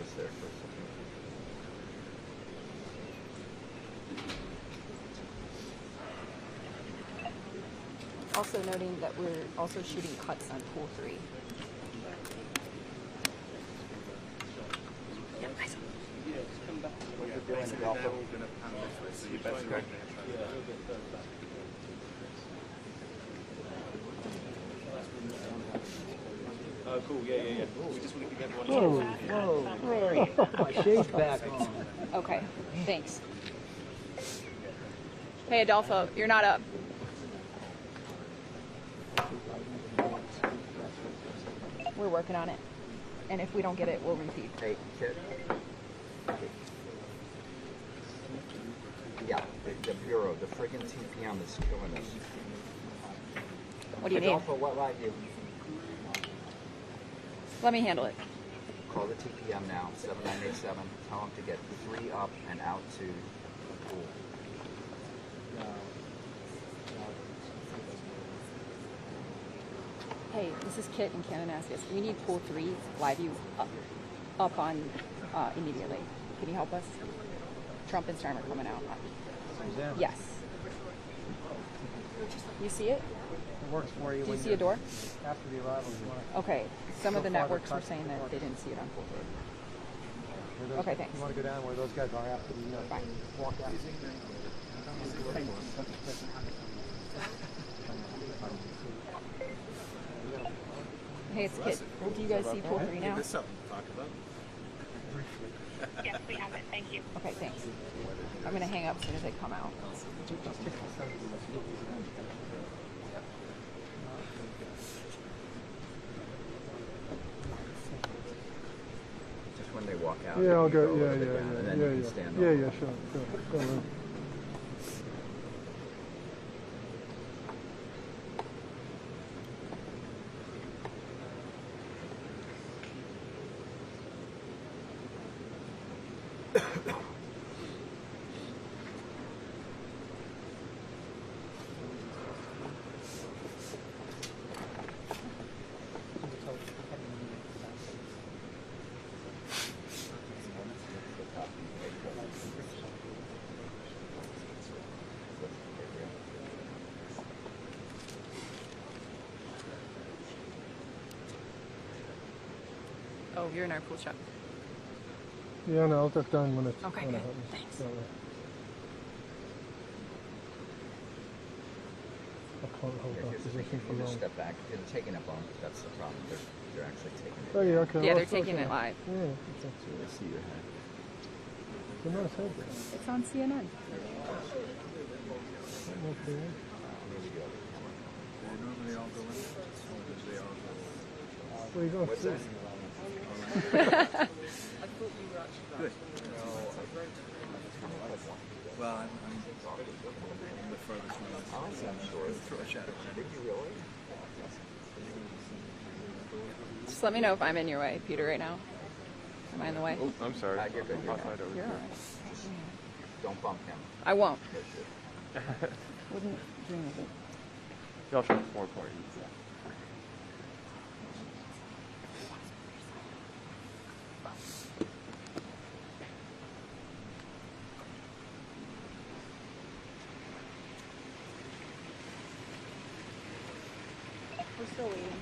ice there for a second. Also noting that we're also shooting cuts on pool 3. Yep, nice. What's it doing, Adolfo? You best go. Oh, cool. Yeah. We just want to give everyone. Whoa. My shade's back on. Okay, thanks. Hey, Adolfo, you're not up. We're working on it. And if we don't get it, we'll repeat. Hey, kid. Yeah, the Bureau, the friggin' TPM is killing us. What do you need? Adolfo, what line do you? Let me handle it. Call the TPM now, 7987. Tell them to get 3 up and out to the pool. Hey, this is Kit in Kananaskis. We need pool 3 live view up on immediately. Can you help us? Trump and Starmer coming out. Rosanna. Yes. You see it? It works for you. Do you see a door? After the arrival, you want to. Okay. Some of the So far, networks the were cut saying that works. they didn't see it on pool 3. Okay, thanks. You want to go down where those guys are after the Fine. walk out. Hey, it's Kit. Do you guys see pool 3 now? There's something to talk about. Yes, we have it. Thank you. Okay, thanks. I'm going to hang up as soon as they come out. Just when they walk out. Yeah, I'll you go. over Yeah, the yeah, ground, and then yeah, you yeah, can stand yeah, over. yeah. Sure. Go ahead. Oh, you're in our pool shop. Yeah, no, I'll just done when it's Okay, when it good. happens. Thanks. So, I'll hold Yeah, that just, position for you just long. step back. They're taking a bump. That's the problem. They're actually taking it. Oh yeah, okay. Yeah, I'll they're still taking try. it live. Yeah, okay. So they see your head. It's a nice head there. It's on CNN. Okay. They normally all go in. Or they all go. Where you going? What's that? Good. Well, I'm the furthest one. I'm sure. Throw a shadow. Did you really? Just let me know if I'm in your way, Peter, right now. Am I in the way? Oh, I'm sorry. You're good. You're I'll good. slide over You're here. all right. Don't bump him. I won't. Yes, you. Wouldn't dream of it. Y'all try more important. We're still waiting.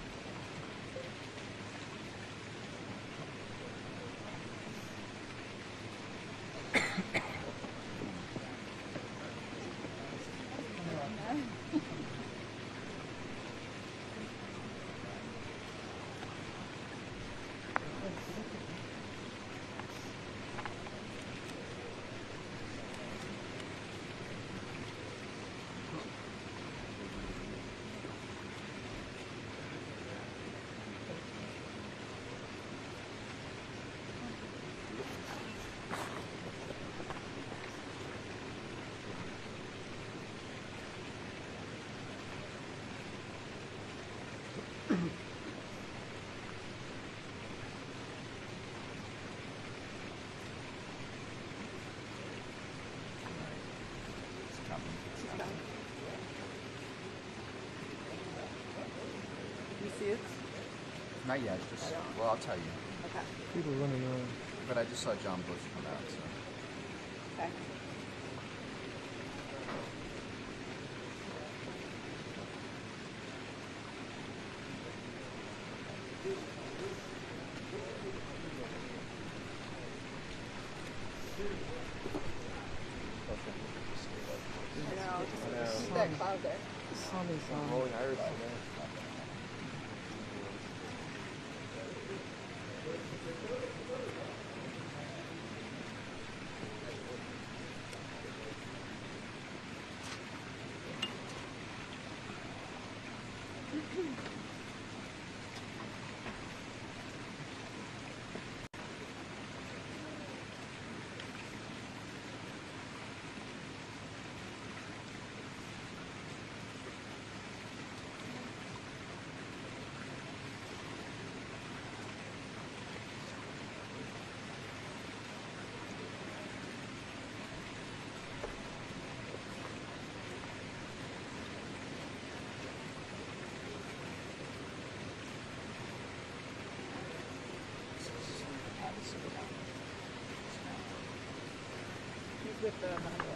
It's coming. You see it? Not yet. Just, well, I'll tell you. Okay. People running around. But I just saw John Bush come out, so. Okay. I know, just that cloud there. Sun is Rolling Irish today. He's with the Manila.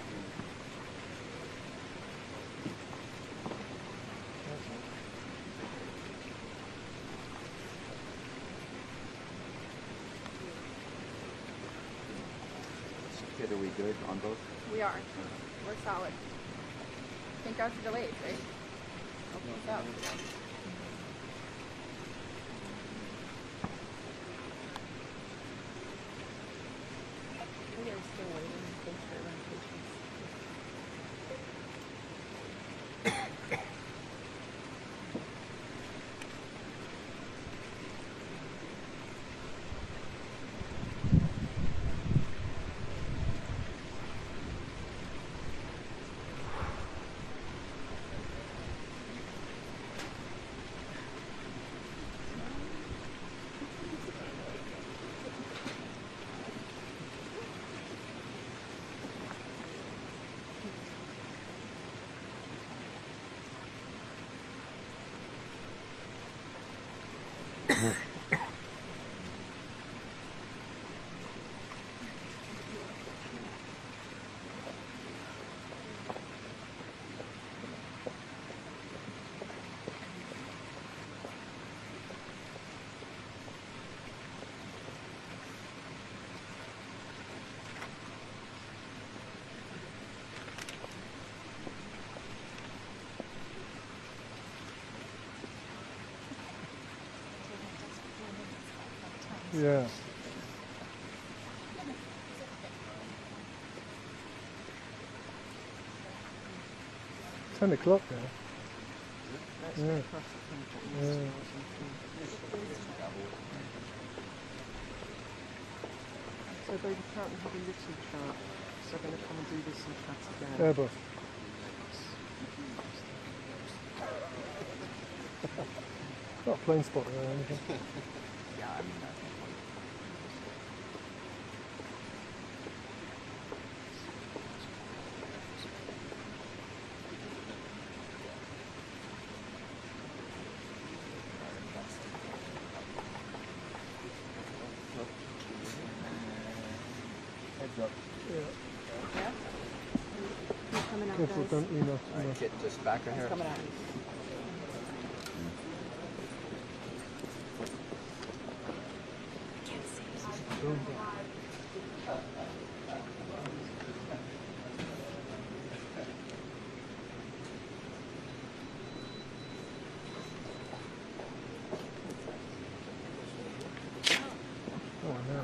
Kid, are we good on both? We are. We're solid. Thank God for delays, right? Helping us out. We are still waiting. Thanks for everyone's patience. Yeah. 10 o'clock now. Yeah. Yeah. So they apparently have a little chat, so they're going to come and do this and chat again. Airbus. Not a plane spotter or anything. Yeah, I mean, Heads up. Yeah? Who's coming out, Careful, guys? don't email. all right, Kit, just back of He's here. coming out.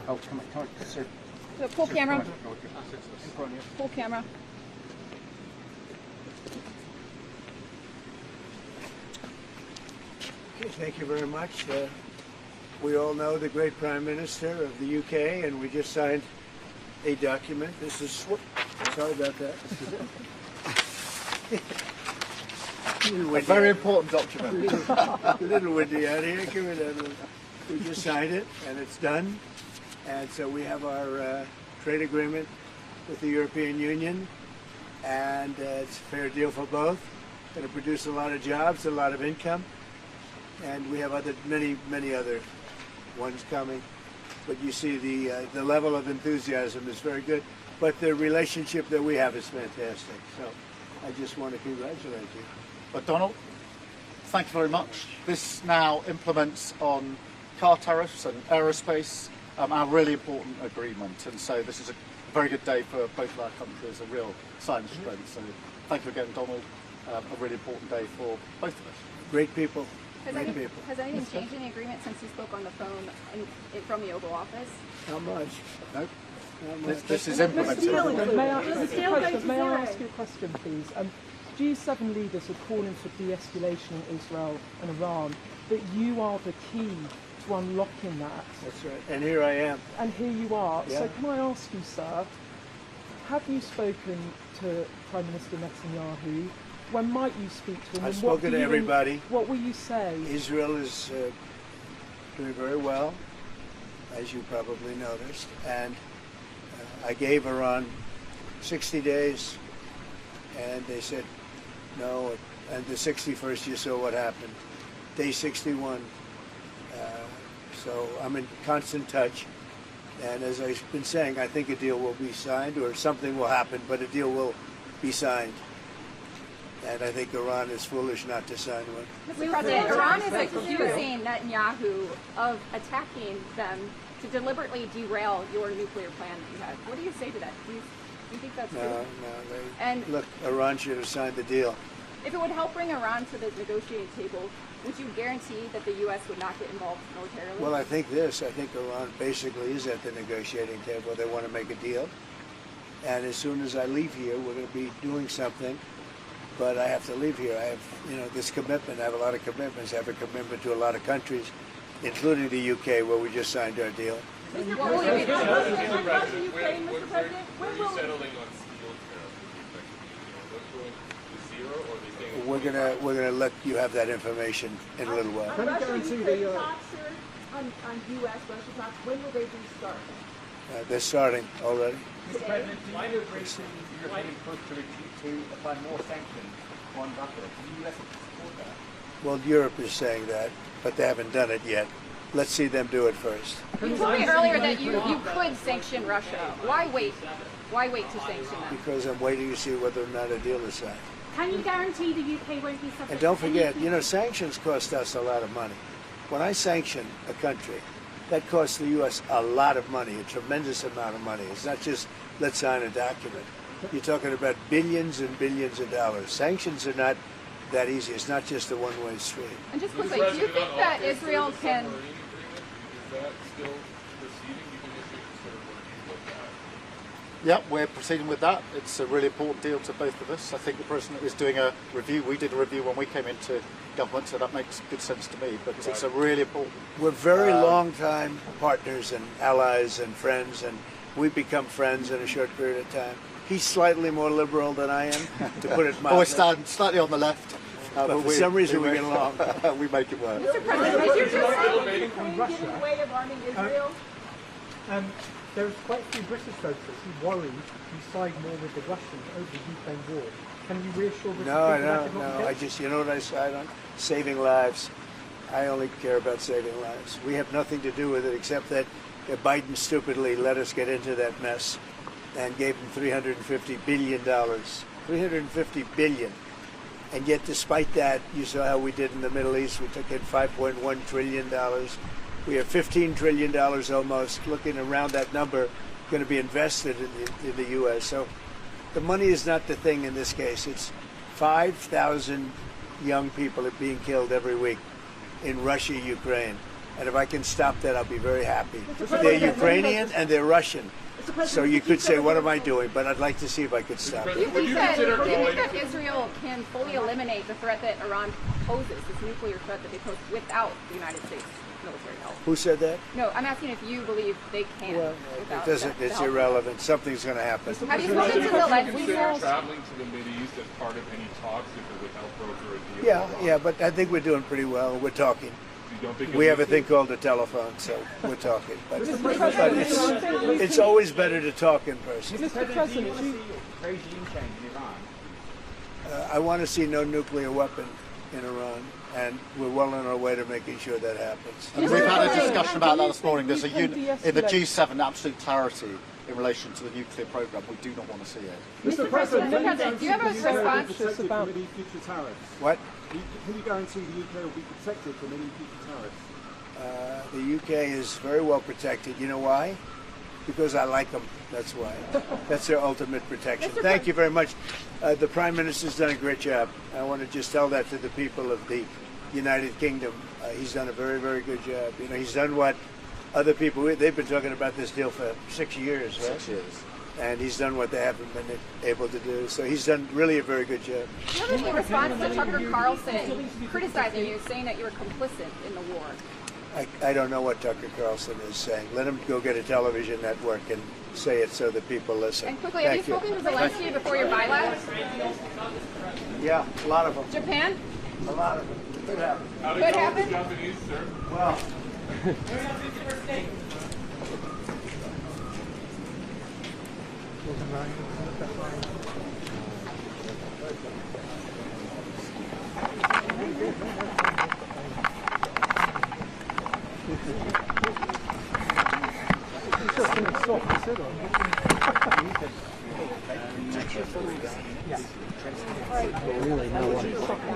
Oh, come on, sir. So pull camera. Pull camera. Okay, thank you very much. We all know the great Prime Minister of the UK, and we just signed a document. This is, sorry about that. A very important document. A little windy out here. Give me that one. We just signed it, and it's done. And so we have our trade agreement with the European Union, and it's a fair deal for both. Going to produce a lot of jobs, a lot of income, and we have many other ones coming. but you see the level of enthusiasm is very good. But the relationship that we have is fantastic. So I just want to congratulate you. But Donald, thank you very much. This now implements on car tariffs and aerospace, our really important agreement. And so this is a very good day for both of our countries, a real sign of strength. So thank you again, Donald. A really important day for both of us. Great people. Has Great people. anything changed in the agreement since you spoke on the phone from the Oval Office? How much? No? How much? This is implemented. May I ask you a question, please? G7 leaders are calling for de-escalation in Israel and Iran, but you are the key to unlocking that. That's right. And here I am. And here you are. Yeah. So can I ask you, sir, have you spoken to Prime Minister Netanyahu? When might you speak to him? I've And what spoken do to you- everybody. What will you say? Israel is doing very well, as you probably noticed, and I gave Iran 60 days, and they said no, and the 61st you saw what happened. Day 61. So I'm in constant touch, and as I've been saying, I think a deal will be signed, or something will happen, but a deal will be signed. And I think Iran is foolish not to sign one. Mr. President, Iran is accusing Netanyahu of attacking them to deliberately derail your nuclear plan that you had. What do you say to that? Do you think that's true? No. And Look, Iran should have signed the deal. if it would help bring Iran to the negotiating table, would you guarantee that the U.S. would not get involved militarily? Well, I think Iran basically is at the negotiating table. They want to make a deal. And as soon as I leave here, we're going to be doing something. But I have to leave here. I have, this commitment. I have a lot of commitments. I have a commitment to a lot of countries, including the UK, where we just signed our deal. Were you settling on steel tariffs? What's going to zero, or are they staying? We're gonna let you have that information in a little while. Can you guarantee the on U.S.-Russia talks, when will they restart? They're starting already. Mr. President, do you agree to the European push to apply more sanctions on Russia? Do the U.S. support that? Well, Europe is saying that, but they haven't done it yet. Let's see them do it first. You told me earlier that you could sanction Russia. Why wait? Why wait to sanction them? Because I'm waiting to see whether or not a deal is signed. Can you guarantee the UK won't be subject And don't to forget, any- sanctions cost us a lot of money. When I sanction a country, that costs the U.S. a lot of money, a tremendous amount of money. It's not just let's sign a document. You're talking about billions and billions of dollars. Sanctions are not that easy. It's not just a one-way street. And just quickly, do you think that Israel can? Is that still proceeding? You can issue sort of review of that. Yeah, we're proceeding with that. It's a really important deal to both of us. I think the President is doing a review. We did a review when we came into government, so that makes good sense to me. But it's a really important... We're very long-time partners and allies and friends, and we've become friends in a short period of time. He's slightly more liberal than I am, to put it mildly. Oh, I stand slightly on the left. But for some reason we get along. We make it work. Mr. President, did you just say Ukraine get in the way of arming Israel? There's quite a few British voters who worry you side more with the Russians over the Ukraine war. Can you reassure British people that is not the I case? just, you know what I side on? Saving lives. I only care about saving lives. We have nothing to do with it except that Biden stupidly let us get into that mess and gave him $350 billion. $350 billion. And yet, despite that, you saw how we did in the Middle East. We took in $5.1 trillion. We have $15 trillion almost, looking around that number, going to be invested in the U.S. So the money is not the thing in this case. It's 5,000 young people are being killed every week in Russia, Ukraine. And if I can stop that, I'll be very happy. They're Ukrainian and they're Russian. So you could say, what am I doing? But I'd like to see if I could stop Do you it. think that Israel can fully eliminate the threat that Iran poses, this nuclear threat that they pose, without the United States military help? Who said that? No, I'm asking if you believe they can. Well, without it doesn't. the It's help. irrelevant. Something's going to happen. Have you spoken to Zelensky? Consider traveling to the Mideast as part of any talks if it would help broker a deal? Yeah, but I think we're doing pretty well. We're talking. You don't think We have a thing called a telephone, so we're talking. But it's always better to talk in person. Mr. President, Do you want to see regime change in Iran? I want to see no nuclear weapon in Iran. and we're well on our way to making sure that happens. And we've had a discussion about that this morning. There's a You can in the de-escalate. G7 absolute clarity in relation to the nuclear programme. We do not want to see it. Mr. President, do you have a response? Just about from any future tariffs? What? Can you guarantee the UK will be protected from any future tariffs? The UK is very well protected. You know why? Because I like them. That's why. That's their ultimate protection. Thank you very much. The Prime Minister's done a great job. I want to just tell that to the people of the United Kingdom. He's done a very, very good job. You know, he's done what other people, they've been talking about this deal for 6 years, right? 6 years. And he's done what they haven't been able to do. So he's done really a very good job. Do you have any response to Tucker Carlson criticizing you, saying that you were complicit in the war? I don't know what Tucker Carlson is saying. Let him go get a television network and say it so that people listen. And quickly, have you spoken to Zelensky before your bilateral? Yeah, a lot of them. Japan? A lot of them. Could happen. Could happen? Japanese, sir. Well. You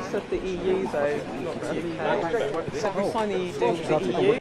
said the EU though, not the UK. So if we sign the deal with the EU,